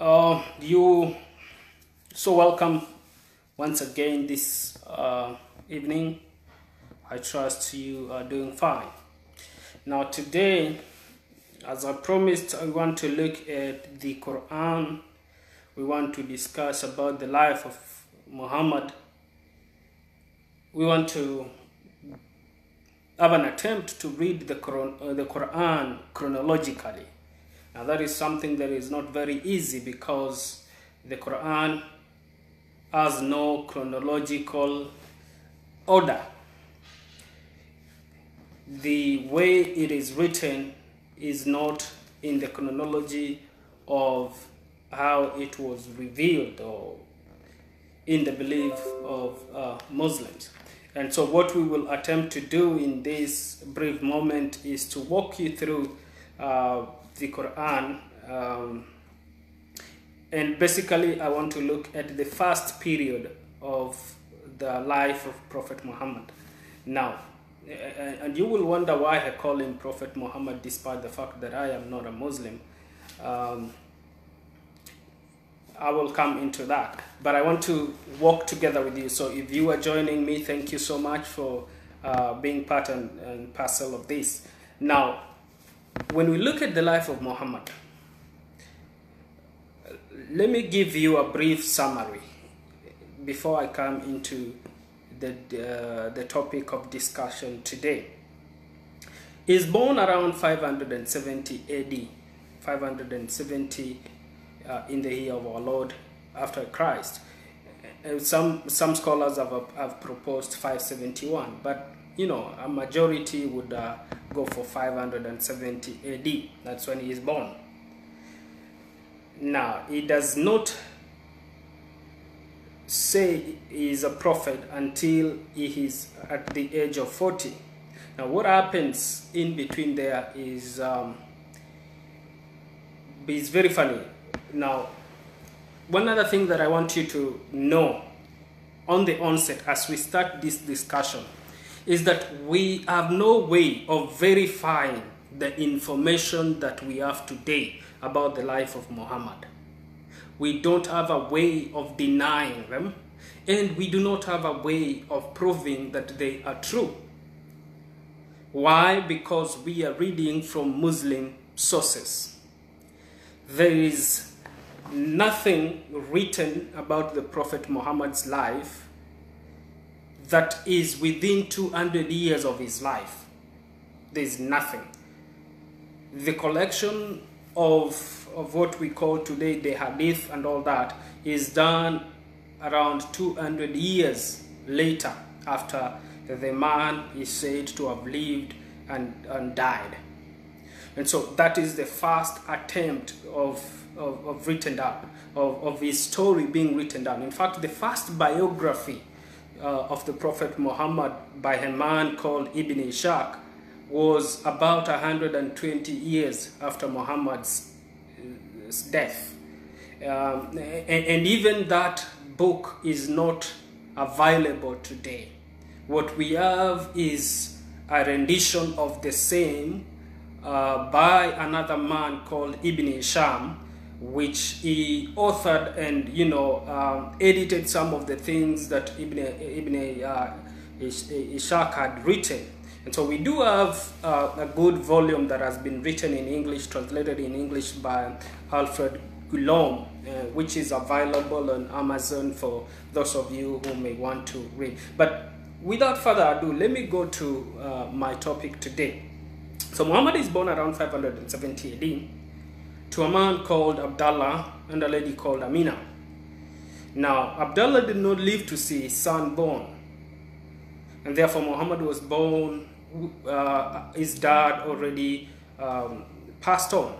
You so welcome once again this evening. I trust you are doing fine. Now today, as I promised, I want to look at the Quran. We want to discuss about the life of Muhammad. We want to have an attempt to read the Quran chronologically. Now that is something that is not very easy because the Quran has no chronological order. The way it is written is not in the chronology of how it was revealed or in the belief of Muslims. And so what we will attempt to do in this brief moment is to walk you through the Quran, and basically I want to look at the first period of the life of Prophet Muhammad. Now, and you will wonder why I call him Prophet Muhammad despite the fact that I am not a Muslim. I will come into that, but I want to walk together with you. So if you are joining me, thank you so much for being part and parcel of this. Now, when we look at the life of Muhammad, let me give you a brief summary before I come into the topic of discussion today. He is born around 570 AD, 570 in the year of our Lord after Christ. Some scholars have proposed 571, but you know, a majority would go for 570 AD. That's when he is born. Now, he does not say he is a prophet until he is at the age of 40. Now, what happens in between there is very funny. Now, one other thing that I want you to know on the onset as we start this discussion is that we have no way of verifying the information that we have today about the life of Muhammad. We don't have a way of denying them, and we do not have a way of proving that they are true. Why? Because we are reading from Muslim sources. There is nothing written about the Prophet Muhammad's life that is within 200 years of his life. There is nothing. The collection of what we call today the hadith and all that is done around 200 years later after the man is said to have lived and died. And so that is the first attempt of written down, of his story being written down. In fact, the first biography of the Prophet Muhammad by a man called Ibn Ishaq was about 120 years after Muhammad's death. And even that book is not available today. What we have is a rendition of the same by another man called Ibn Hisham, which he authored and edited some of the things that Ibn Ishaq had written. And so we do have a good volume that has been written in English, translated in English by Alfred Guillaume, which is available on Amazon for those of you who may want to read. But without further ado, let me go to my topic today. So Muhammad is born around 570 AD to a man called Abdullah and a lady called Amina. Now, Abdullah did not live to see his son born, and therefore Muhammad was born, his dad already passed on.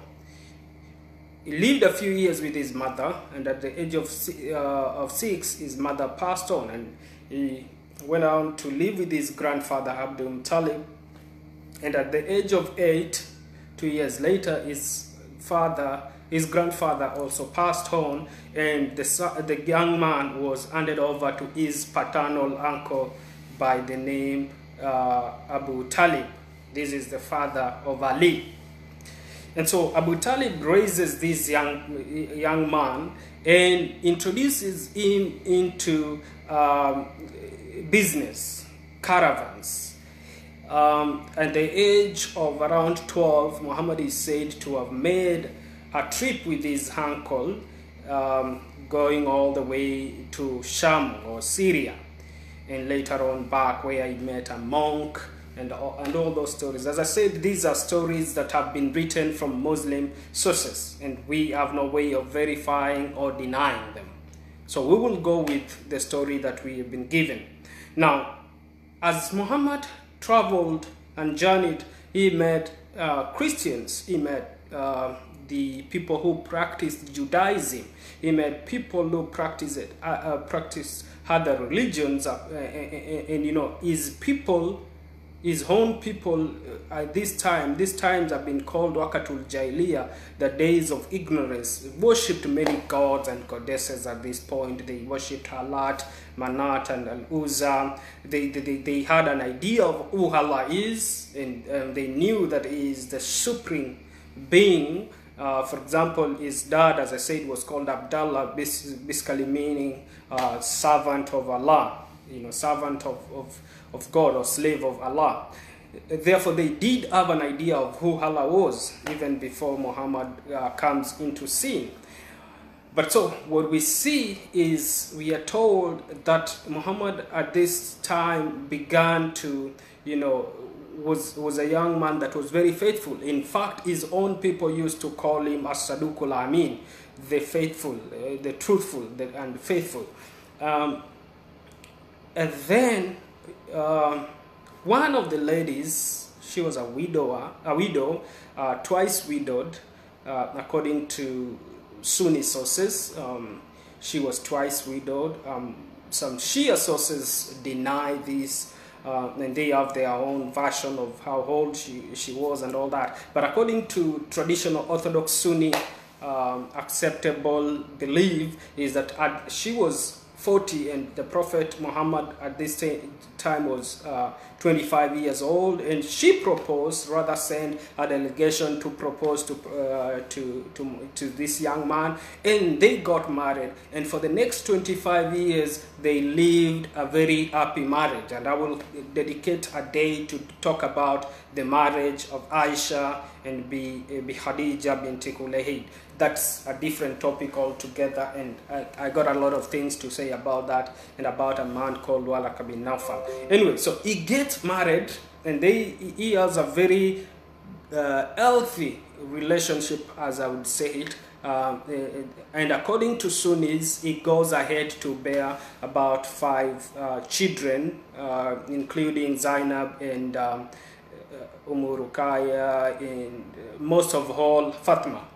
He lived a few years with his mother, and at the age of 6, his mother passed on, and he went on to live with his grandfather Abdul Muttalib. And at the age of 8, 2 years later, his grandfather also passed on, and the young man was handed over to his paternal uncle by the name Abu Talib. This is the father of Ali. And so Abu Talib raises this young man and introduces him into business, caravans. At the age of around 12, Muhammad is said to have made a trip with his uncle, going all the way to Sham or Syria, and later on back where he met a monk, and all those stories. As I said, these are stories that have been written from Muslim sources, and we have no way of verifying or denying them. So we will go with the story that we have been given. Now, as Muhammad traveled and journeyed, he met Christians, he met the people who practiced Judaism, he met people who practiced other religions, and you know, his own people at these times have been called Waqatul Jahiliyyah, the days of ignorance, worshipped many gods and goddesses at this point. They worshipped Halat, Manat, and Al-Uzza. They had an idea of who Allah is, and they knew that He is the supreme being. For example, his dad, as I said, was called Abdallah, basically meaning servant of Allah, you know, servant of God or slave of Allah. Therefore, they did have an idea of who Allah was even before Muhammad comes into scene. But so what we see is, we are told that Muhammad at this time began to, you know, was a young man that was very faithful. In fact, his own people used to call him as-Sadukul Amin, the faithful, the truthful, and faithful. And then one of the ladies, she was a widow, twice widowed, according to Sunni sources. She was twice widowed. Some Shia sources deny this, and they have their own version of how old she was and all that. But according to traditional Orthodox Sunni acceptable belief, is that she was 40 and the Prophet Muhammad at this time was 25 years old, and she proposed, rather sent a delegation to propose to this young man, and they got married, and for the next 25 years they lived a very happy marriage. And I will dedicate a day to talk about the marriage of Aisha and Khadija bint Khuwaylid. That's a different topic altogether, and I got a lot of things to say about that, and about a man called Waraka bin Nawfal. Anyway, so he gets married, and he has a very healthy relationship, as I would say it. And according to Sunnis, he goes ahead to bear about 5 children, including Zainab and Rukaya, and most of all Fatima.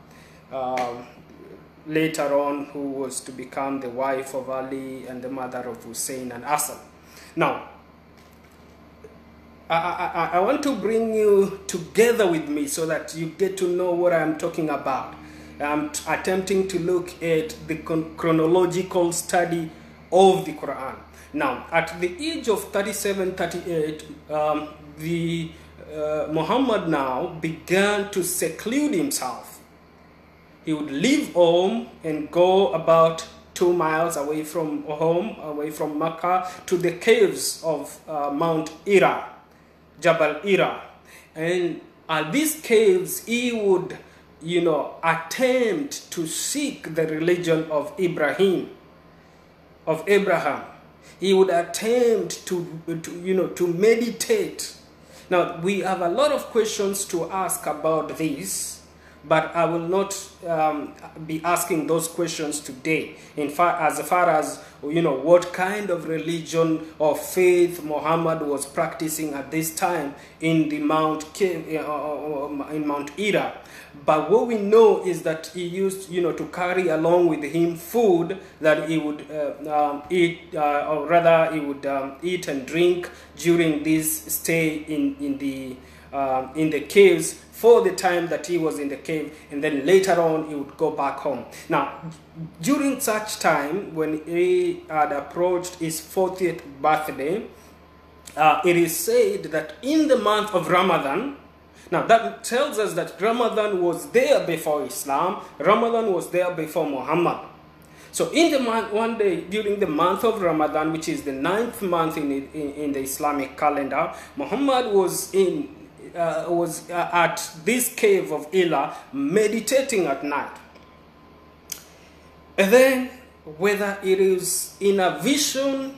Later on, who was to become the wife of Ali and the mother of Hussein and Hassan. Now, I want to bring you together with me so that you get to know what I'm talking about. I'm attempting to look at the chronological study of the Quran. Now, at the age of 37, 38, Muhammad now began to seclude himself. He would leave home and go about 2 miles away from home, away from Makka, to the caves of Mount Hira, Jabal Hira. And at these caves, he would, you know, attempt to seek the religion of Abraham. He would attempt to meditate. Now, we have a lot of questions to ask about this, but I will not be asking those questions today. In fact, as far as, you know, what kind of religion or faith Muhammad was practicing at this time in the Mount Hira. But what we know is that he used, you know, to carry along with him food that he would eat, or rather he would eat and drink during this stay in the caves, for the time that he was in the cave, and then later on he would go back home. Now, during such time, when he had approached his 40th birthday, it is said that in the month of Ramadan, Now that tells us that Ramadan was there before Islam. Ramadan was there before Muhammad. So in the month, one day during the month of Ramadan, which is the 9th month in the Islamic calendar, Muhammad was at this cave of Hira meditating at night. And then, whether it is in a vision,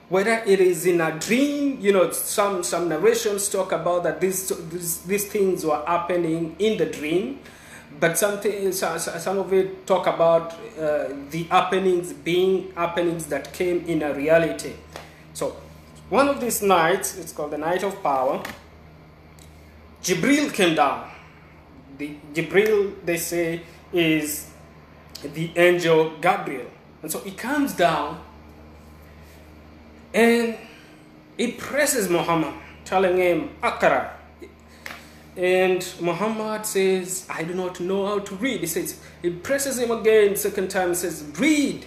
whether it is in a dream, some narrations talk about that these things were happening in the dream, but some of it talk about the happenings being happenings that came in a reality. So one of these nights, it's called the night of power, Jibril came down. Jibril, they say, is the angel Gabriel. And so he comes down and he presses Muhammad, telling him, Akara. And Muhammad says, I do not know how to read. He presses him again, second time, says, read.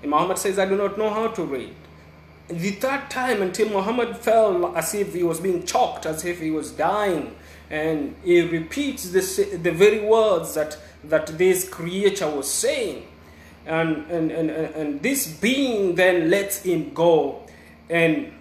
And Muhammad says, I do not know how to read. And the third time, until Muhammad felt as if he was being choked, as if he was dying. And he repeats the very words that this creature was saying. And this being then lets him go. And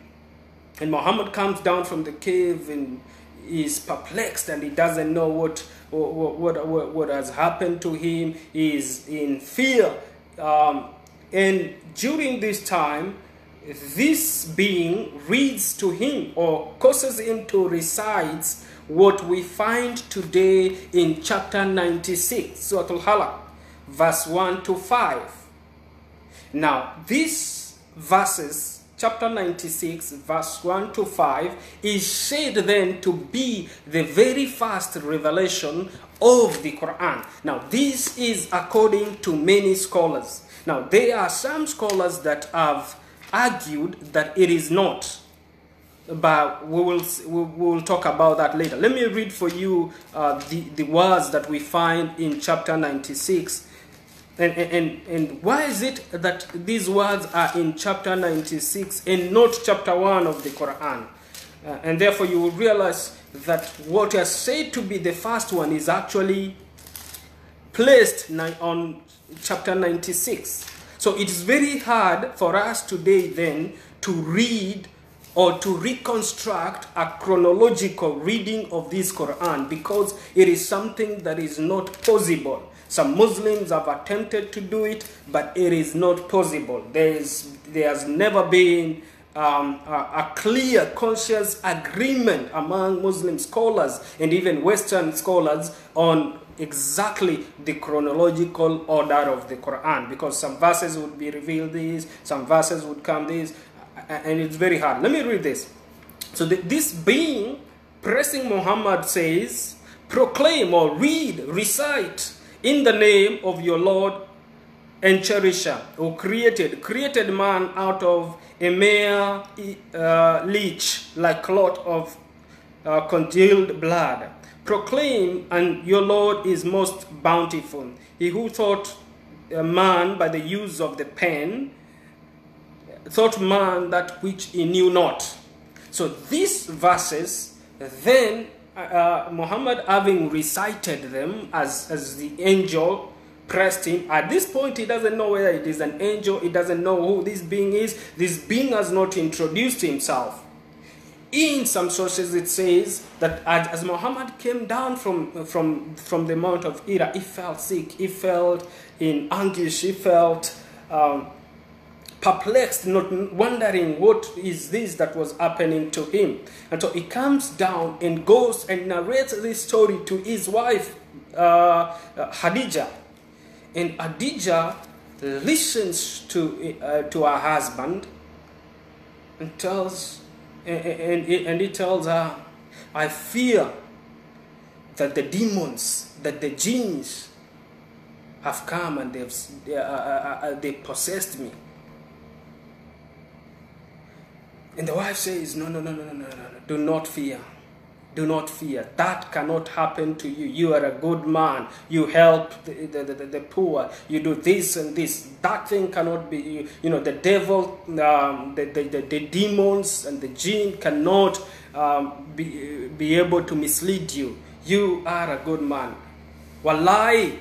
Muhammad comes down from the cave and is perplexed, and he doesn't know what has happened to him. He is in fear. And during this time, this being reads to him or causes him to recite what we find today in chapter 96, Surah Al-Halaq, verse 1 to 5. Now, these verses, chapter 96, verse 1 to 5, is said then to be the very first revelation of the Quran. Now, this is according to many scholars. Now, there are some scholars that have argued that it is not. But we will talk about that later. Let me read for you the words that we find in chapter 96. And why is it that these words are in chapter 96 and not chapter 1 of the Quran? And therefore you will realize that what is said to be the first one is actually placed on chapter 96. So it is very hard for us today then to read or to reconstruct a chronological reading of this Quran, because it is something that is not possible. Some Muslims have attempted to do it, but it is not possible. There has never been a clear, conscious agreement among Muslim scholars and even Western scholars on exactly the chronological order of the Quran, because some verses would be revealed this, some verses would come this, and it's very hard. Let me read this. So this being pressing Muhammad says, proclaim or read, recite in the name of your Lord and cherisher, who created man out of a mere leech like clot of congealed blood. Proclaim, and your Lord is most bountiful. He who taught man by the use of the pen, taught man that which he knew not. So these verses, then Muhammad, having recited them as the angel pressed him, at this point he doesn't know whether it is an angel, he doesn't know who this being is. This being has not introduced himself. In some sources it says that as Muhammad came down from the Mount of Hira, he felt sick, he felt in anguish, he felt perplexed, not wondering what is this that was happening to him. And so he comes down and goes and narrates this story to his wife, Khadija. And Khadija listens to her husband and he tells her, I fear that the demons, that the jinns have come and they possessed me. And the wife says, no, do not fear. Do not fear. That cannot happen to you. You are a good man. You help the poor. You do this and this. That thing cannot be, the devil, the demons and the jinn cannot be able to mislead you. You are a good man. Wallahi,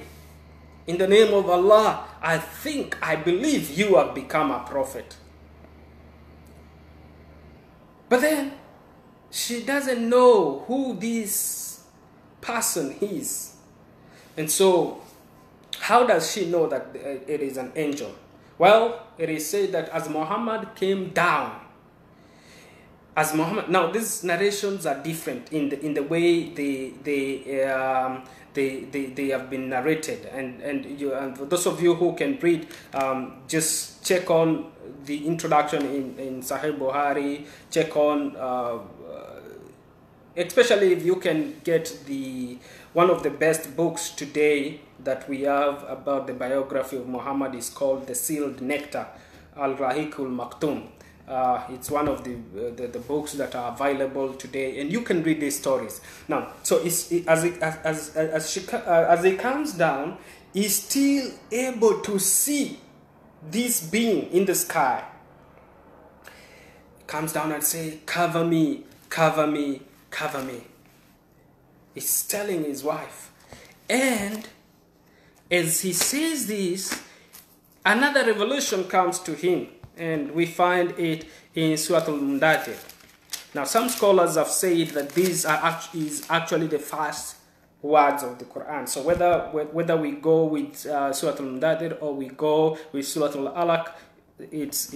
in the name of Allah, I believe you have become a prophet. But then, she doesn't know who this person is. And so, how does she know that it is an angel? Well, it is said that as Muhammad came down, now these narrations are different in the way they have been narrated, and for those of you who can read, just check on the introduction in Sahih Bukhari, check on especially if you can get one of the best books today that we have about the biography of Muhammad is called The Sealed Nectar, Al-Rahiqul Maktum. It's one of the books that are available today, and you can read these stories. Now, so as he comes down, he's still able to see this being in the sky. Comes down and say, "Cover me, cover me, cover me." He's telling his wife, and as he says this, another revelation comes to him. And we find it in Surah Al-Mundathir. Now, some scholars have said that these is actually the first words of the Quran. So whether we go with Surah Al-Mundathir or we go with Surah Al-Alaq, it's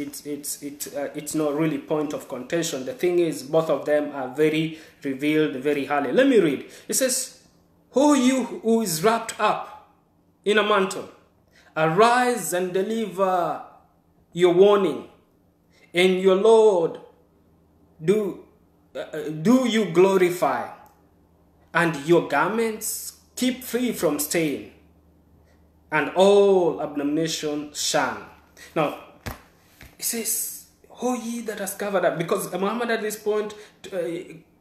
not really point of contention. The thing is, both of them are very revealed, very highly. Let me read. It says, "Who you who is wrapped up in a mantle, arise and deliver your warning, and your Lord do you glorify, and your garments keep free from stain, and all abomination shun." Now, it says, "Oh ye that has covered up," because Muhammad at this point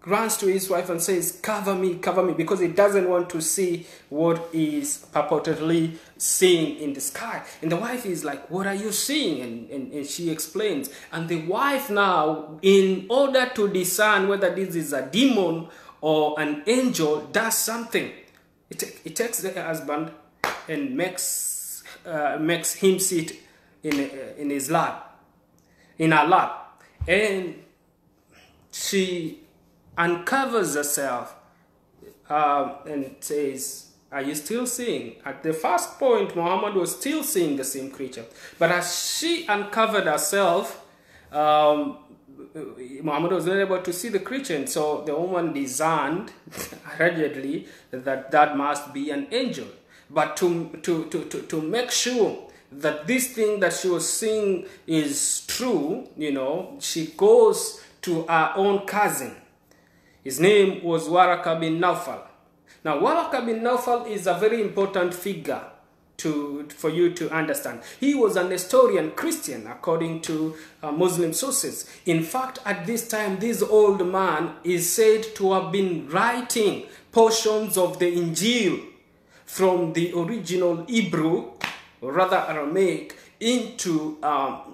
runs to his wife and says, cover me," because he doesn't want to see what is purportedly seeing in the sky. And the wife is like, "What are you seeing?" And she explains. And the wife now, in order to discern whether this is a demon or an angel, does something. It takes the husband and makes him sit in his lap, in her lap, and she uncovers herself and says, "Are you still seeing?" At the first point, Muhammad was still seeing the same creature. But as she uncovered herself, Muhammad was not able to see the creature. And so the woman discerned, allegedly, that must be an angel. But to make sure that this thing that she was seeing is true, she goes to her own cousin. His name was Waraka bin Nawfal. Now, Waraka bin Nawfal is a very important figure for you to understand. He was a Nestorian Christian, according to Muslim sources. In fact, at this time, this old man is said to have been writing portions of the Injil from the original Hebrew, or rather Aramaic, into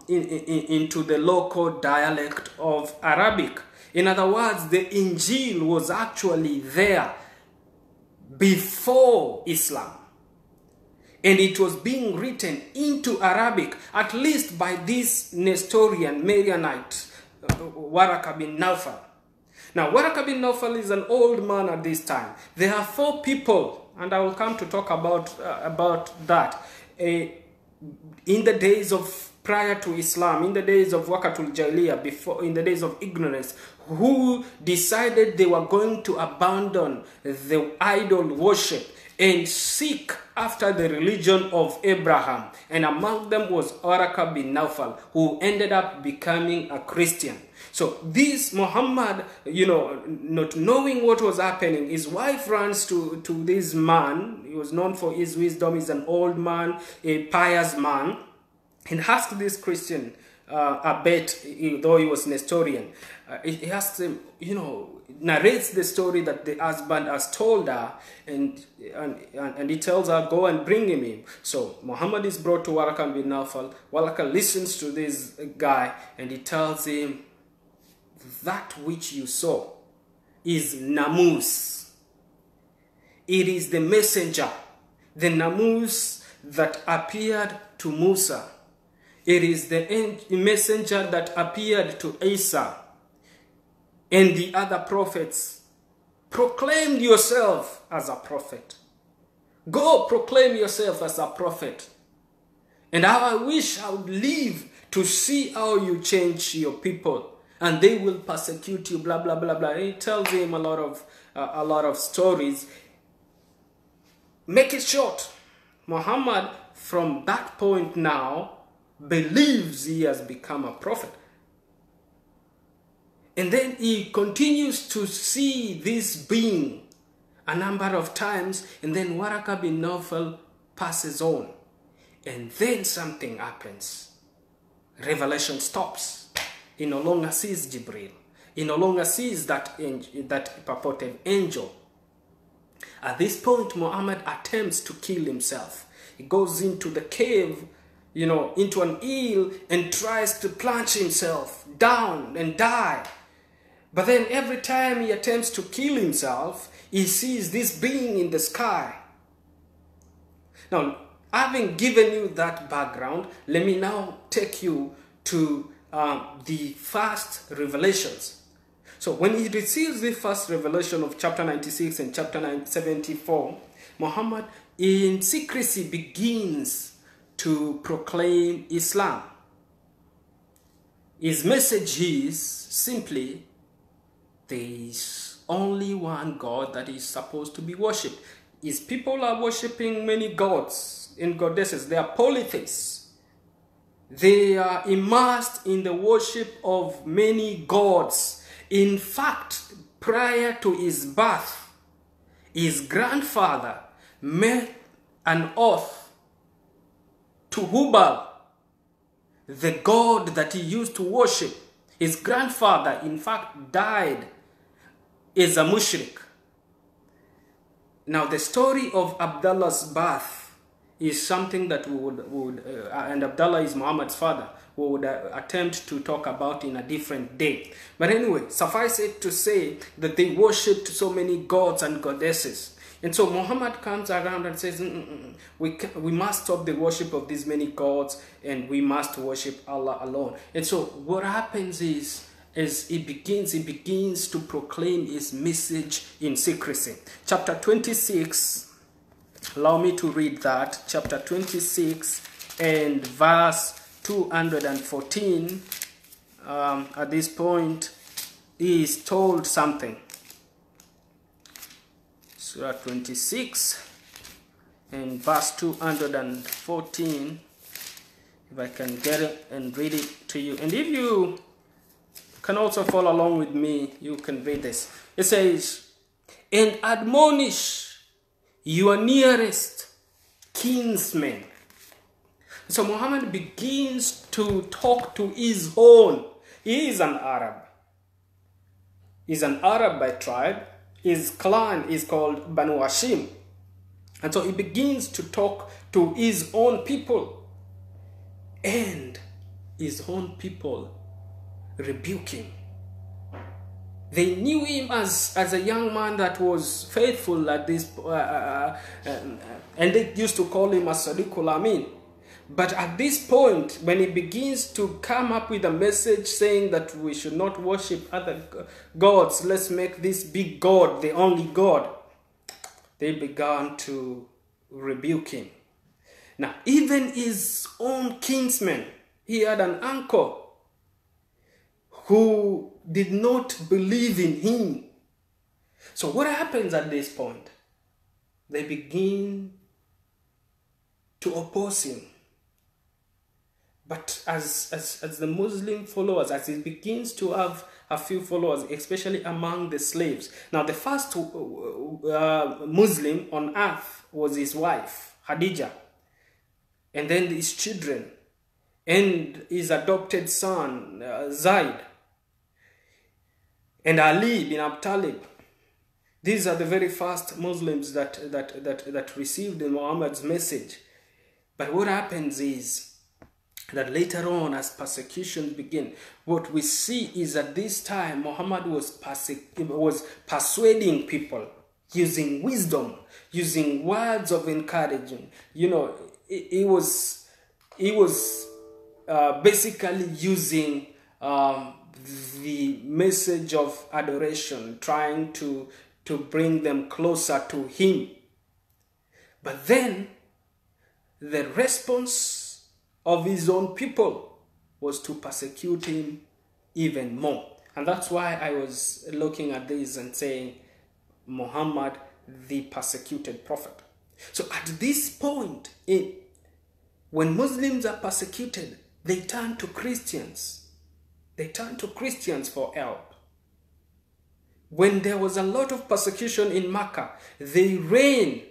the local dialect of Arabic. In other words, the Injil was actually there before Islam. And it was being written into Arabic, at least by this Nestorian Marianite, Waraka bin Nawfal. Now, Waraka bin Nawfal is an old man at this time. There are 4 people, and I will come to talk about that. In the days of prior to Islam, in the days of Waqatul Jahiliyyah, in the days of ignorance, who decided they were going to abandon the idol worship and seek after the religion of Abraham. And among them was Waraka bin Nawfal, who ended up becoming a Christian. So this Muhammad, not knowing what was happening, his wife runs to this man. He was known for his wisdom. He's an old man, a pious man, and asked this Christian a bet, though he was Nestorian. He asked him, narrates the story that the husband has told her, and he tells her, go and bring him in. So Muhammad is brought to Waraka bin Nawfal. Waraka listens to this guy, and he tells him, that which you saw is Namus. It is the messenger, the Namus that appeared to Musa. It is the messenger that appeared to Isa and the other prophets. Proclaim yourself as a prophet. Go proclaim yourself as a prophet. And how I wish I would live to see how you change your people, and they will persecute you, blah, blah, blah, blah. He tells him a lot of stories. Make it short. Muhammad, from that point now, believes he has become a prophet. And then he continues to see this being a number of times, and then Waraka bin Nawfal passes on. And then something happens. Revelation stops. He no longer sees Jibril. He no longer sees that purported angel. At this point, Muhammad attempts to kill himself. He goes into the cave, into an hill, and tries to plunge himself down and die. But then every time he attempts to kill himself, he sees this being in the sky. Now, having given you that background, let me now take you to the first revelations. So when he receives the first revelation of chapter 96 and chapter 74, Muhammad in secrecy begins to proclaim Islam. His message is simply, there is only one God that is supposed to be worshipped. His people are worshipping many gods and goddesses. They are polytheists. They are immersed in the worship of many gods. In fact, prior to his birth, his grandfather made an oath to Hubal, the god that he used to worship. His grandfather, in fact, died as a mushrik. Now, the story of Abdullah's birth is something that we would and Abdullah is Muhammad's father, we would attempt to talk about in a different day. But anyway, suffice it to say that they worshipped so many gods and goddesses. And so Muhammad comes around and says, we must stop the worship of these many gods, and we must worship Allah alone. And so what happens is he begins to proclaim his message in secrecy. Chapter 26, allow me to read that. Chapter 26 and verse 214. At this point, he is told something. Surah 26 and verse 214. If I can get it and read it to you. And if you can also follow along with me, you can read this. It says, and admonish your nearest kinsmen. So Muhammad begins to talk to his own. He is an Arab. He's an Arab by tribe. His clan is called Banu Hashim. And so he begins to talk to his own people. And his own people rebuke him. They knew him as a young man that was faithful at this, and they used to call him as-Sadiqul Amin. But at this point, when he begins to come up with a message saying that we should not worship other gods, let's make this big God the only God, they began to rebuke him. Now, even his own kinsmen, he had an uncle who did not believe in him. So what happens at this point? They begin to oppose him. But as the Muslim followers, as he begins to have a few followers, especially among the slaves. Now, the first Muslim on earth was his wife, Khadija, and then his children, and his adopted son, Zaid, and Ali bin Abi Talib. These are the very first Muslims that received Muhammad's message. But what happens is, that later on, as persecution began, what we see is at this time Muhammad was persuading people using wisdom, using words of encouragement. He was basically using the message of adoration, trying to bring them closer to him. But then the response of his own people was to persecute him even more. And that's why I was looking at this and saying Muhammad, the persecuted prophet. So at this point, when Muslims are persecuted, they turn to Christians. They turn to Christians for help. When there was a lot of persecution in Makka, they ran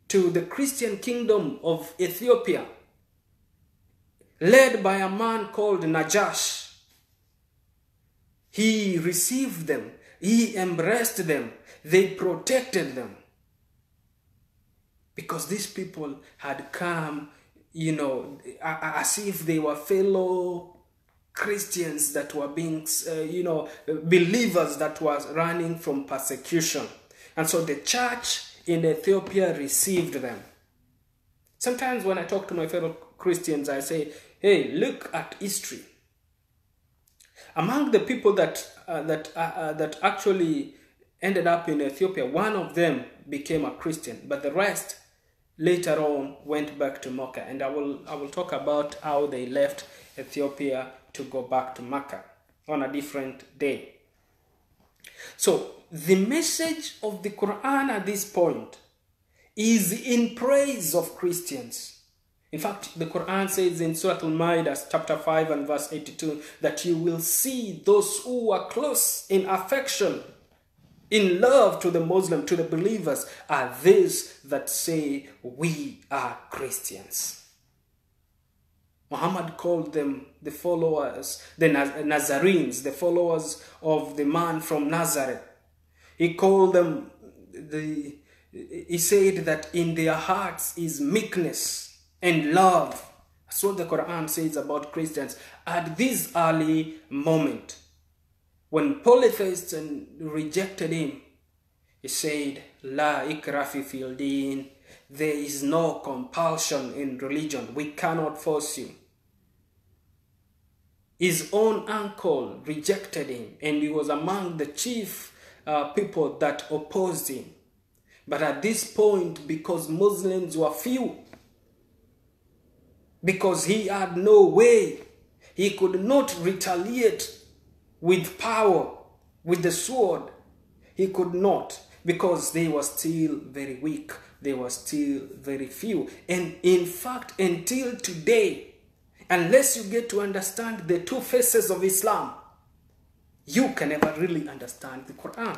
to the Christian kingdom of Ethiopia, led by a man called Najash. He received them. He embraced them. They protected them. Because these people had come, as if they were fellow Christians that were being, believers that were running from persecution. And so the church in Ethiopia received them. Sometimes when I talk to my fellow Christians, I say, hey, look at history. Among the people that actually ended up in Ethiopia, one of them became a Christian, but the rest later on went back to Makka. And I will talk about how they left Ethiopia to go back to Makka on a different day. So the message of the Quran at this point is in praise of Christians. In fact, the Quran says in Surah Al-Ma'idah, chapter 5 and verse 82, that you will see those who are close in affection, in love to the Muslim, to the believers, are these that say, we are Christians. Muhammad called them the followers, the Nazarenes, the followers of the man from Nazareth. He called them, he said that in their hearts is meekness and love. That's what the Quran says about Christians. At this early moment, when polytheists rejected him, he said, La ikraha fil din. There is no compulsion in religion. We cannot force you. His own uncle rejected him, and he was among the chief people that opposed him. But at this point, because Muslims were few, because he had no way, he could not retaliate with power, with the sword. He could not, because they were still very weak. They were still very few. And in fact, until today, unless you get to understand the two faces of Islam, you can never really understand the Quran.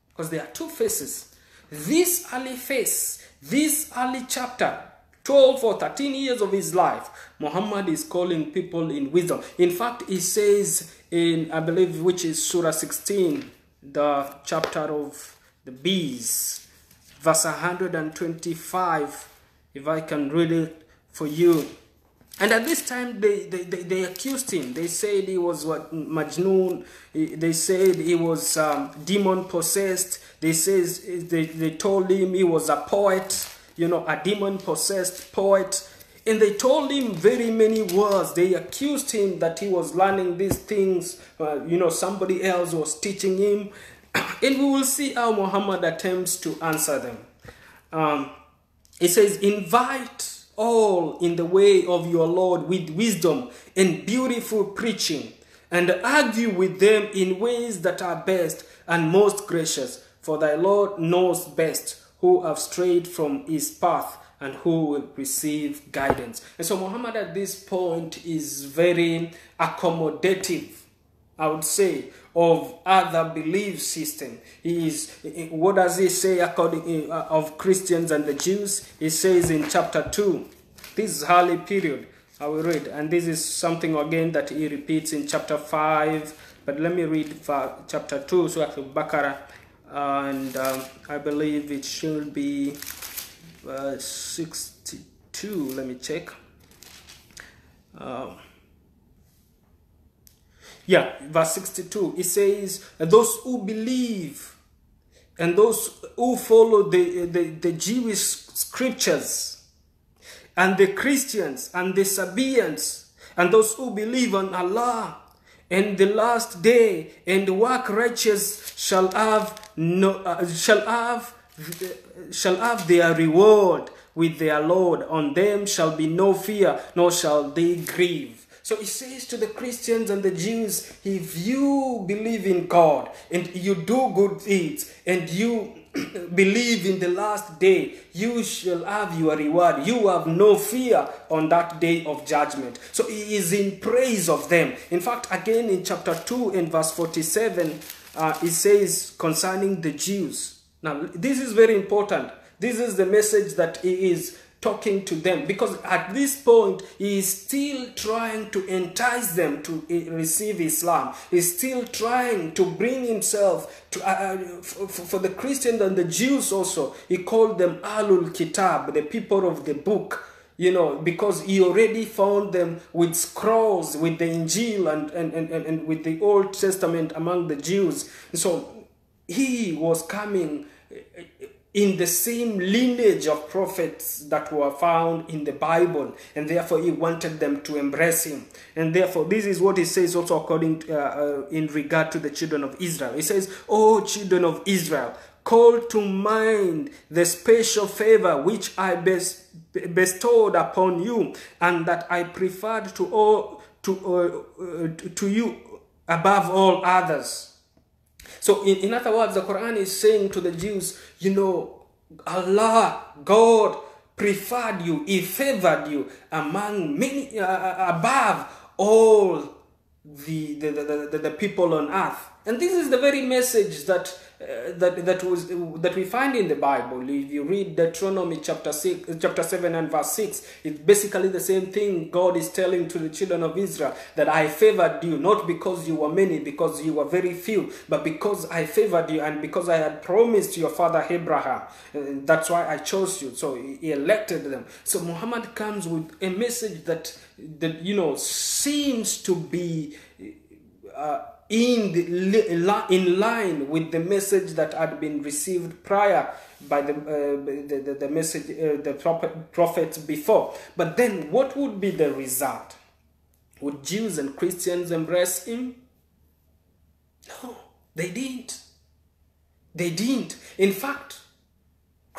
Because there are two faces. This early face, this early chapter, 12 or 13 years of his life, Muhammad is calling people in wisdom. In fact, he says in, I believe, which is Surah 16, the chapter of the bees, verse 125, if I can read it for you. And at this time, they accused him. They said he was Majnun. They said he was demon-possessed. They told him he was a poet, a demon-possessed poet. And they told him very many words. They accused him that he was learning these things. Somebody else was teaching him. And we will see how Muhammad attempts to answer them. He says, invite all in the way of your Lord with wisdom and beautiful preaching, and argue with them in ways that are best and most gracious, for thy Lord knows best who have strayed from his path and who will receive guidance. And so Muhammad at this point is very accommodative, I would say, of other belief system. What does he say according of Christians and the Jews? He says in chapter 2, this is early period, I will read, and this is something again that he repeats in chapter 5, but let me read chapter 2, Surah Al-Baqarah, and I believe it should be 62, let me check. verse 62, it says, those who believe and those who follow the Jewish scriptures, and the Christians and the Sabaeans, and those who believe on Allah and the last day and work righteous shall have their reward with their Lord. On them shall be no fear, nor shall they grieve. So he says to the Christians and the Jews, if you believe in God and you do good deeds and you believe in the last day, you shall have your reward. You have no fear on that day of judgment. So he is in praise of them. In fact, again in chapter 2 and verse 47, it says concerning the Jews. Now, this is very important. This is the message that he is talking to them, because at this point he is still trying to entice them to receive Islam. He's still trying to bring himself to for the Christians and the Jews also. He called them Ahlul Kitab, the people of the book, you know, because he already found them with scrolls, with the Injil and with the Old Testament among the Jews. So he was coming in the same lineage of prophets that were found in the Bible, and therefore he wanted them to embrace him. And therefore this is what he says also according to, in regard to the children of Israel. He says, "O children of Israel, call to mind the special favor which I bestowed upon you, and that I preferred to you above all others." So in other words, the Quran is saying to the Jews, you know, Allah, God preferred you, he favored you among many, above all the people on earth. And this is the very message that we find in the Bible. If you read Deuteronomy chapter 7 and verse 6, it's basically the same thing. God is telling to the children of Israel that I favored you, not because you were many, because you were very few, but because I favored you and because I had promised your father Abraham. That's why I chose you. So he elected them. So Muhammad comes with a message that you know, seems to be in line with the message that had been received prior by the message, the prophets before. But then what would be the result? Would Jews and Christians embrace him? No, they didn't. They didn't. In fact, a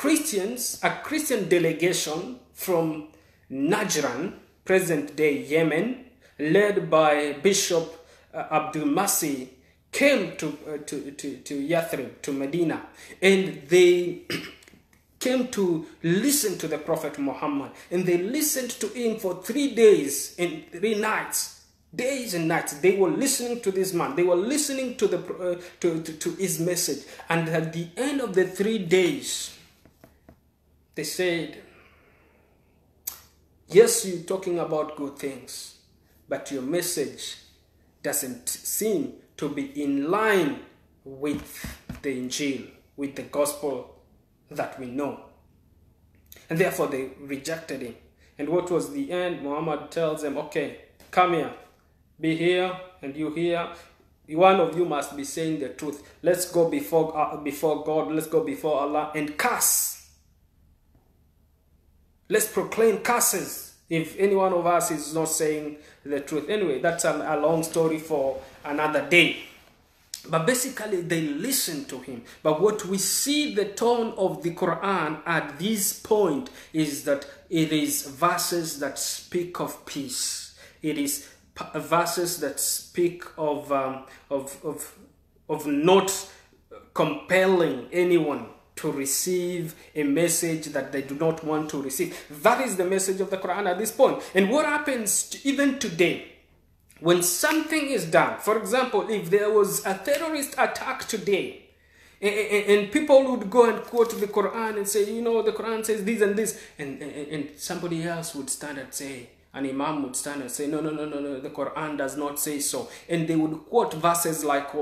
Christian delegation from Najran, present-day Yemen, led by Bishop Abdul Masih, came to Yathrib, to Medina, and they came to listen to the Prophet Muhammad, and they listened to him for 3 days and 3 nights, days and nights. They were listening to this man. They were listening to to his message, and at the end of the 3 days, they said, "Yes, you're talking about good things, but your message doesn't seem to be in line with the Injil, with the gospel that we know." And therefore they rejected him. And what was the end? Muhammad tells them, "Okay, come here, be here, and you here. One of you must be saying the truth. Let's go before God, let's go before Allah and curse. Let's proclaim curses if any one of us is not saying the truth." Anyway, that's a long story for another day. But basically, they listened to him. But what we see the tone of the Quran at this point is that it is verses that speak of peace. It is verses that speak of not compelling anyone to receive a message that they do not want to receive. That is the message of the Quran at this point. And what happens even today, when something is done, for example, if there was a terrorist attack today, and people would go and quote the Quran and say, you know, the Quran says this and this, and somebody else would stand and say, an imam would stand and say, no, no, no, no, no, the Quran does not say so. And they would quote verses like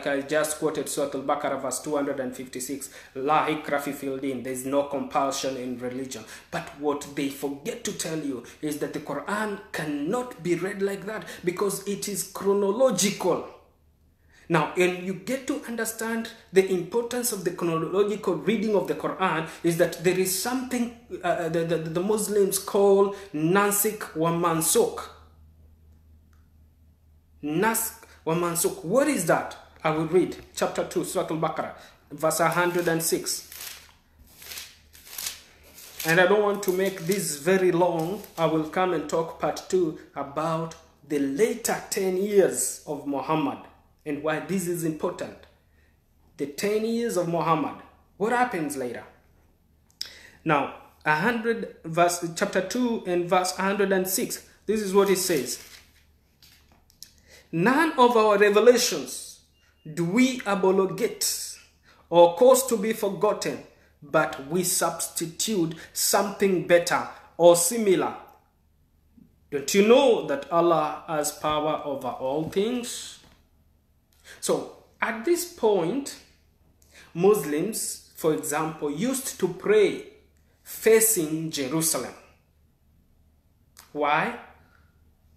I just quoted, Surah Al-Baqarah, verse 256, La ikraha fil din, there's no compulsion in religion. But what they forget to tell you is that the Quran cannot be read like that because it is chronological. Now, when you get to understand the importance of the chronological reading of the Quran, is that there is something the Muslims call nasikh wa mansukh. Nasikh wa mansukh. What is that? I will read chapter 2, Surah Al-Baqarah, verse 106. And I don't want to make this very long. I will come and talk part 2 about the later 10 years of Muhammad. And why this is important. The 10 years of Muhammad. What happens later? Now, chapter 2 and verse 106. This is what it says. None of our revelations do we abrogate or cause to be forgotten, but we substitute something better or similar. Don't you know that Allah has power over all things? So, at this point, Muslims, for example, used to pray facing Jerusalem. Why?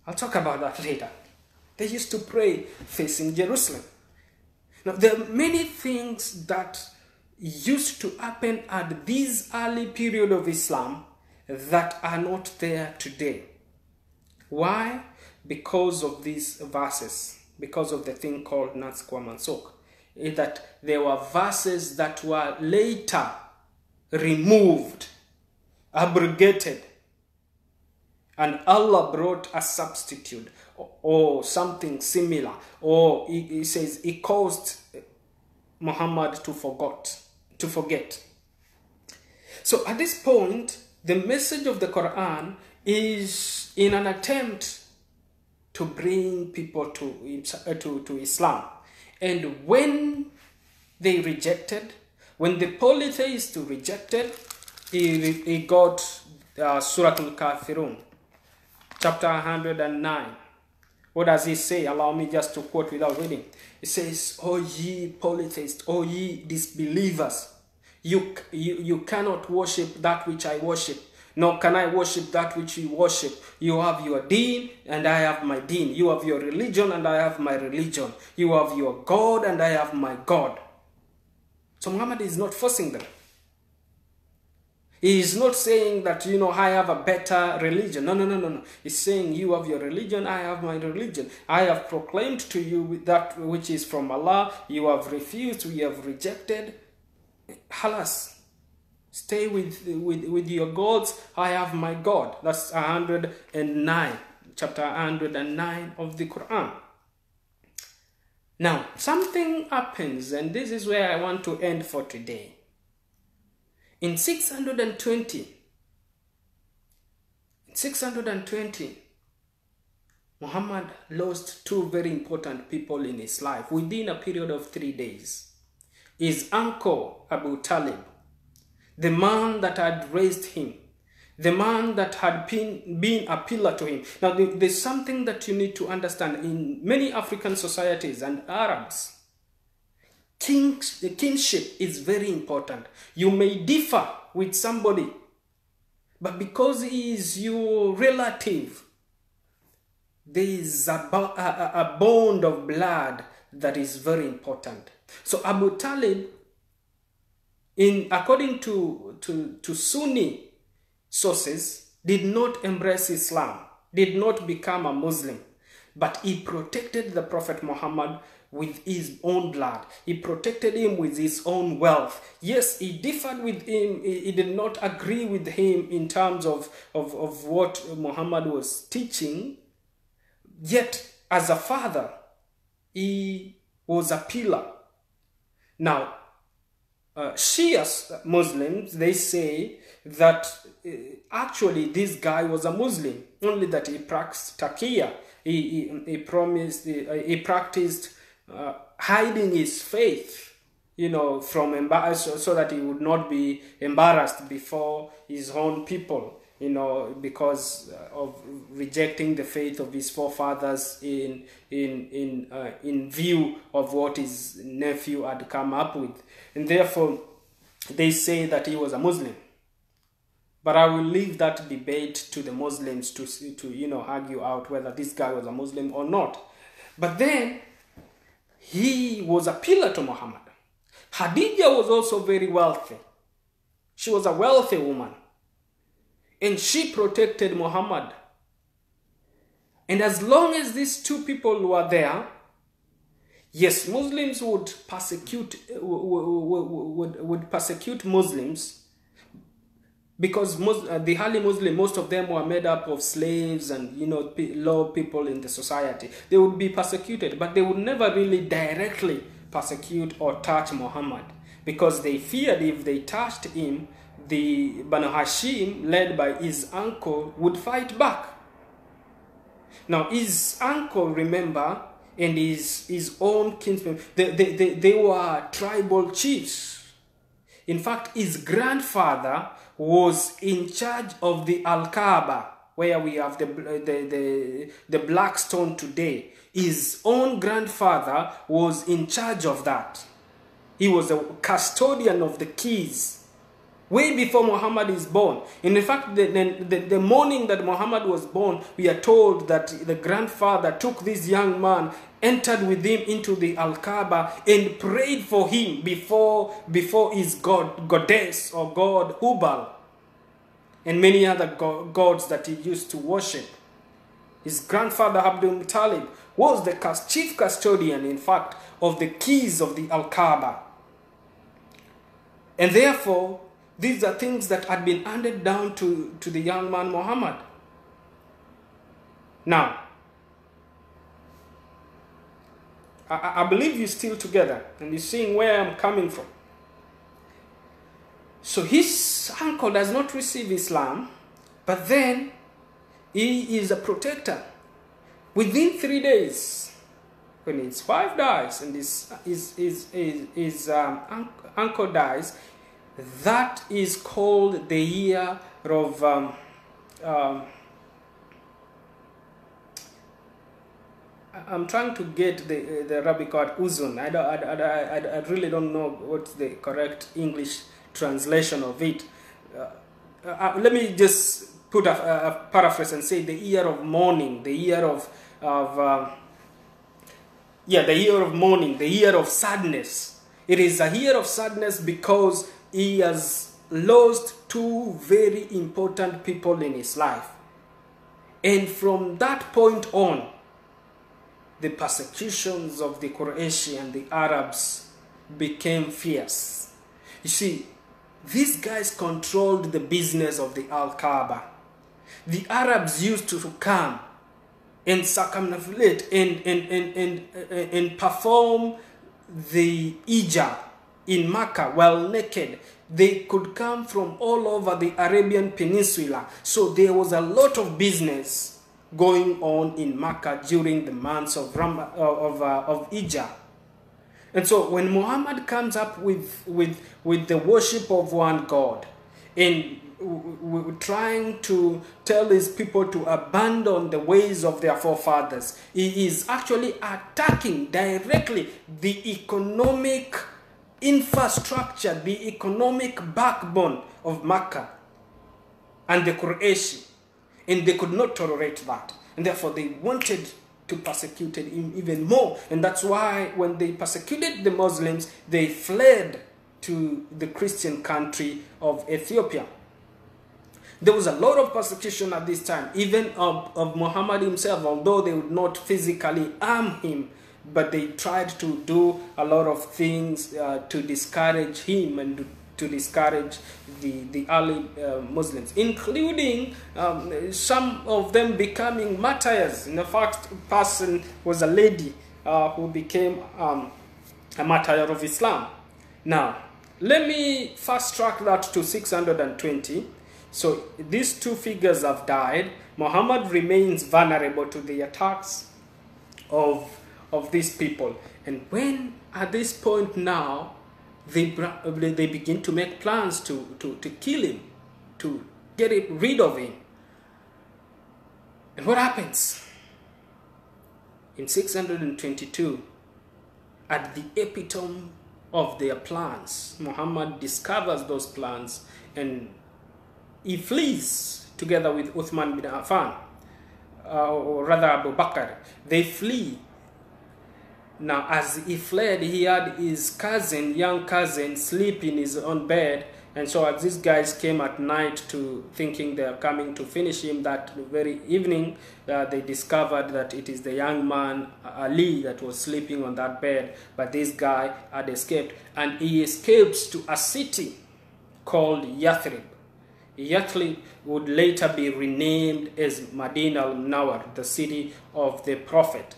I'll talk about that later. They used to pray facing Jerusalem. Now, there are many things that used to happen at this early period of Islam that are not there today. Why? Because of these verses. Because of the thing called nasikh wa mansukh, is that there were verses that were later removed, abrogated, and Allah brought a substitute or something similar, or he says he caused Muhammad to forget. So at this point, the message of the Quran is in an attempt to bring people to Islam. And when they rejected, when the polytheists rejected, he got Surah Al-Kafirun, chapter 109. What does he say? Allow me just to quote without reading. It says, "O ye polytheists, O ye disbelievers, you cannot worship that which I worship, nor can I worship that which you worship. You have your deen, and I have my deen. You have your religion, and I have my religion. You have your God, and I have my God." So Muhammad is not forcing them. He is not saying that, I have a better religion. No. He's saying you have your religion, I have my religion. I have proclaimed to you that which is from Allah. You have refused, we have rejected. Halas. Stay with your gods. I have my God. That's 109, chapter 109 of the Quran. Now, something happens, and this is where I want to end for today. In 620, Muhammad lost two very important people in his life within a period of 3 days. His uncle, Abu Talib, the man that had raised him, the man that had been a pillar to him. Now, there's something that you need to understand. In many African societies and Arabs, kinship is very important. You may differ with somebody, but because he is your relative, there is a bond of blood that is very important. So Abu Talib, according to Sunni sources, did not embrace Islam, did not become a Muslim, but he protected the Prophet Muhammad with his own blood. He protected him with his own wealth. Yes, he differed with him. He did not agree with him in terms of what Muhammad was teaching. Yet, as a father, he was a pillar. Now, Shia Muslims, they say that actually this guy was a Muslim, only that he practiced taqiyya. He practiced hiding his faith, from so that he would not be embarrassed before his own people. you know, because of rejecting the faith of his forefathers in view of what his nephew had come up with. And therefore, they say that he was a Muslim. But I will leave that debate to the Muslims to you know, argue out whether this guy was a Muslim or not. But then, he was a pillar to Muhammad. Khadija was also very wealthy. She was a wealthy woman. And she protected Muhammad. And as long as these two people were there, yes, Muslims would persecute Muslims, because the early Muslim, most of them were made up of slaves and, you know, low people in the society. They would be persecuted, but they would never really directly persecute or touch Muhammad, because they feared if they touched him, the Banu Hashim, led by his uncle, would fight back. Now, his uncle, remember, and his own kinsmen, they were tribal chiefs. In fact, his grandfather was in charge of the Al-Kaaba, where we have the black stone today. His own grandfather was in charge of that. He was a custodian of the keys way before Muhammad is born. And in fact, the morning that Muhammad was born, we are told that the grandfather took this young man, entered with him into the Al-Kaaba, and prayed for him before his goddess or god Hubal, and many other gods that he used to worship. His grandfather Abdul Muttalib was the chief custodian, in fact, of the keys of the Al-Kaaba. And therefore, these are things that had been handed down to the young man Muhammad. Now, I believe you're still together and you're seeing where I'm coming from. So his uncle does not receive Islam, but then he is a protector. Within 3 days, when his wife dies and his uncle dies, that is called the year of I'm trying to get the Arabic word uzun. I really don't know what's the correct English translation of it. Let me just put a paraphrase and say the year of mourning, the year of the year of mourning, the year of sadness. It is a year of sadness because he has lost two very important people in his life. And from that point on, the persecutions of the Quraysh and the Arabs became fierce. You see, these guys controlled the business of the Al-Kaaba. The Arabs used to come and circumnavigate and perform the Hijjah in Makka while naked. They could come from all over the Arabian Peninsula. So there was a lot of business going on in Makkah during the months of Hijjah. And so when Muhammad comes up with the worship of one God and trying to tell his people to abandon the ways of their forefathers, he is actually attacking directly the economic infrastructure, the economic backbone of Makkah and the Quraysh. And they could not tolerate that. And therefore they wanted to persecute him even more. And that's why when they persecuted the Muslims, they fled to the Christian country of Ethiopia. There was a lot of persecution at this time, even of Muhammad himself, although they would not physically harm him, but they tried to do a lot of things to discourage him and to discourage the early Muslims, including some of them becoming martyrs. And the first person was a lady who became a martyr of Islam. Now, let me fast track that to 620. So these two figures have died. Muhammad remains vulnerable to the attacks of these people. And when at this point now, they begin to make plans to kill him, to get rid of him. And what happens? In 622, at the epitome of their plans, Muhammad discovers those plans and he flees together with Uthman bin Affan, or rather Abu Bakr. They flee. Now, as he fled, he had his cousin, young cousin, sleep in his own bed. And so as these guys came at night to thinking they're coming to finish him, that very evening, they discovered that it is the young man, Ali, that was sleeping on that bed. But this guy had escaped. And he escapes to a city called Yathrib. Yathrib would later be renamed as Medina al-Munawwar, the city of the Prophet.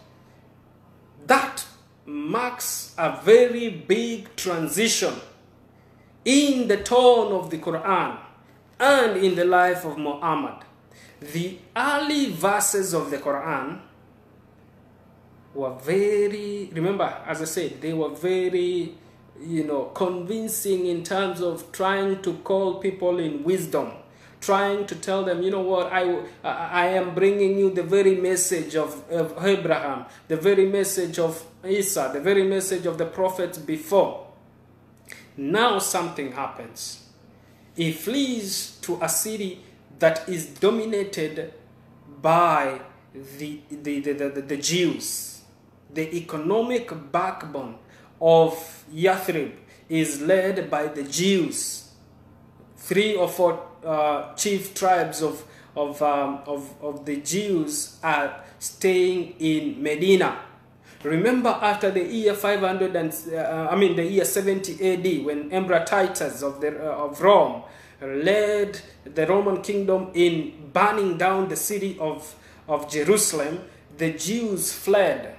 That marks a very big transition in the tone of the Quran and in the life of Muhammad. The early verses of the Quran were very, remember, as I said, they were very, convincing in terms of trying to call people in wisdom, trying to tell them, you know what, I am bringing you the very message of Abraham, the very message of Isa, the very message of the prophets before. Now something happens. He flees to a city that is dominated by the Jews. The economic backbone of Yathrib is led by the Jews. 3 or 4 chief tribes of the Jews are staying in Medina. Remember, after the year 500 and the year 70 AD, when Emperor Titus of Rome led the Roman kingdom in burning down the city of Jerusalem, the Jews fled.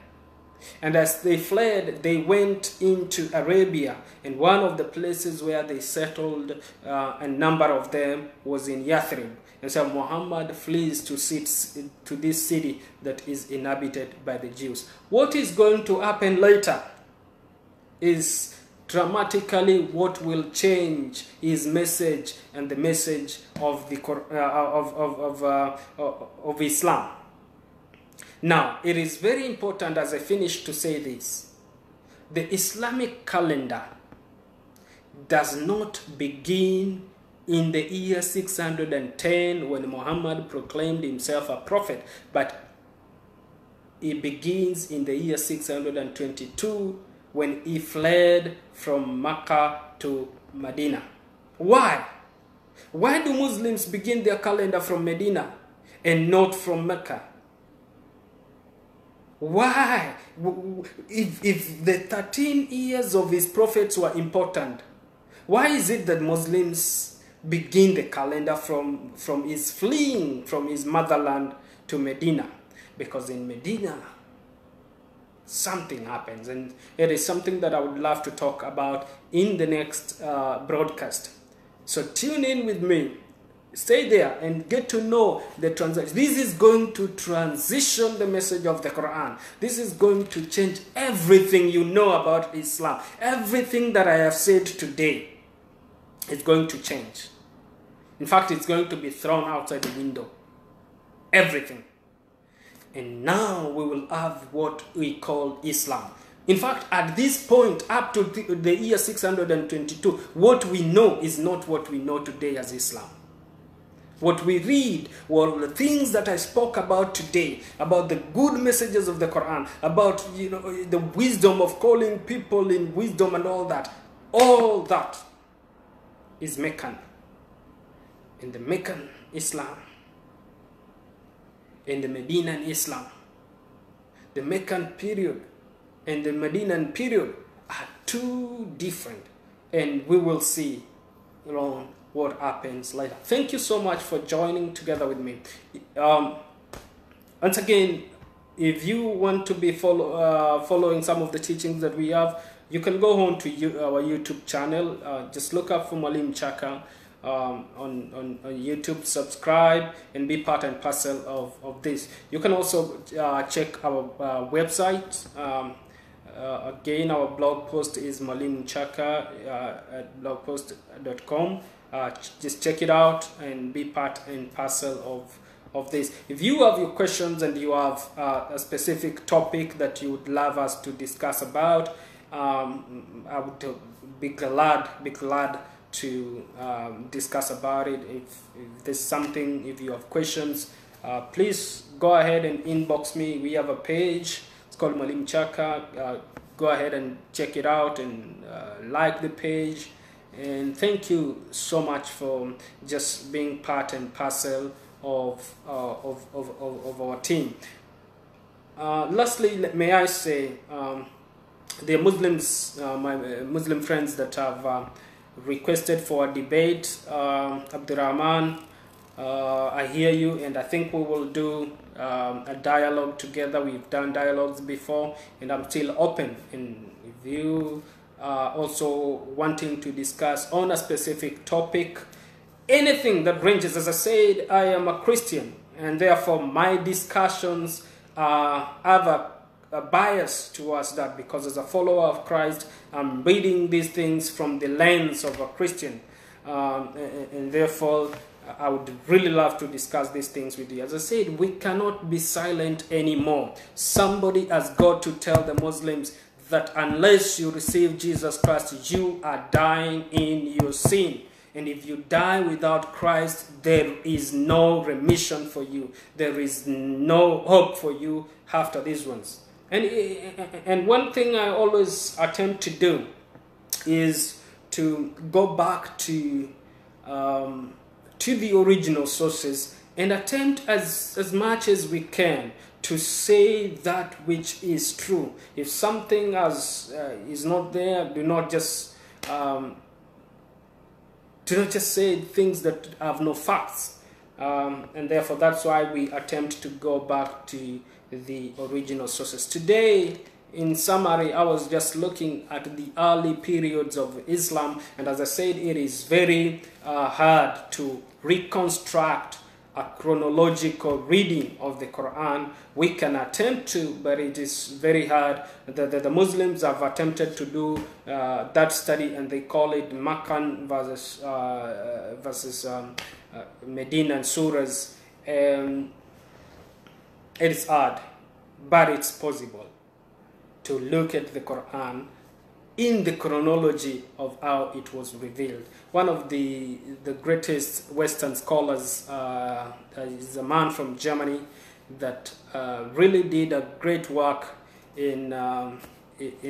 And as they fled, they went into Arabia, and one of the places where they settled, a number of them, was in Yathrib. And so Muhammad flees to this city that is inhabited by the Jews. What is going to happen later is dramatically what will change his message and the message of the of Islam. Now, it is very important, as I finish, to say this: the Islamic calendar does not begin in the year 610 when Muhammad proclaimed himself a prophet, but it begins in the year 622 when he fled from Makka to Medina. Why? Why do Muslims begin their calendar from Medina and not from Mecca? Why? If the 13 years of his prophets were important, why is it that Muslims begin the calendar from his fleeing from his motherland to Medina? Because in Medina, something happens, and it is something that I would love to talk about in the next broadcast. So tune in with me. Stay there and get to know the transition. This is going to transition the message of the Quran. This is going to change everything you know about Islam. Everything that I have said today is going to change. In fact, it's going to be thrown outside the window. Everything. And now we will have what we call Islam. In fact, at this point, up to the year 622, what we know is not what we know today as Islam. What we read were the things that I spoke about today, about the good messages of the Quran, about the wisdom of calling people in wisdom and all that. All that is Meccan. In the Meccan Islam, in the Medinan Islam, the Meccan period and the Medinan period are two different, and we will see along what happens later. Thank you so much for joining together with me. Once again, if you want to be following some of the teachings that we have, you can go on to our YouTube channel. Just look up for Mwalimu Chaka on YouTube, subscribe, and be part and parcel of this. You can also check our website. Again, our blog post is Mwalimu Chaka at blogpost.com. just check it out and be part and parcel of this. If you have your questions and you have a specific topic that you would love us to discuss about, I would be glad to discuss about it. If there's something, if you have questions, please go ahead and inbox me. We have a page, it's called Mwalimu Chaka. Go ahead and check it out and like the page. And thank you so much for just being part and parcel of our team. Lastly, may I say, the Muslims, my Muslim friends that have requested for a debate, Abdurrahman, I hear you, and I think we will do a dialogue together. We've done dialogues before, and I'm still open. And if you are also wanting to discuss on a specific topic, anything that ranges, as I said, I am a Christian, and therefore my discussions have a bias towards that, because as a follower of Christ, I'm reading these things from the lens of a Christian, and therefore I would really love to discuss these things with you. As I said, we cannot be silent anymore. Somebody has got to tell the Muslims that unless you receive Jesus Christ, you are dying in your sin. And if you die without Christ, there is no remission for you. There is no hope for you after these ones. And one thing I always attempt to do is to go back to the original sources and attempt as much as we can to say that which is true. If something is not there, do not just say things that have no facts. And therefore, that's why we attempt to go back to the original sources. Today, in summary, I was just looking at the early periods of Islam, and as I said, it is very hard to reconstruct a chronological reading of the Quran. We can attempt to, but it is very hard. The Muslims have attempted to do that study, and they call it Makkan versus Medina surahs. It is hard, but it's possible to look at the Quran in the chronology of how it was revealed. One of the greatest Western scholars is a man from Germany that really did a great work in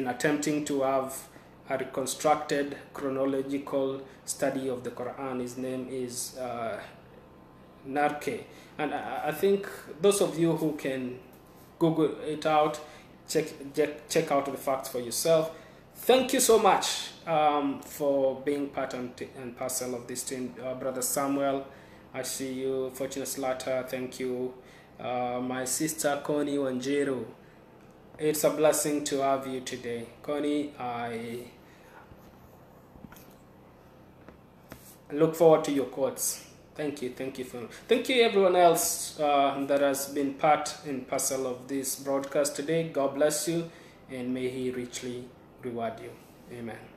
attempting to have a reconstructed chronological study of the Quran. His name is Narke. And I think those of you who can Google it out, check out the facts for yourself. Thank you so much for being part and parcel of this team. Brother Samuel, I see you. Fortunate Slatter, thank you. My sister Connie Wanjiru, it's a blessing to have you today. Connie, I look forward to your quotes. Thank you everyone else that has been part and parcel of this broadcast today. God bless you, and may He richly reward you. Amen.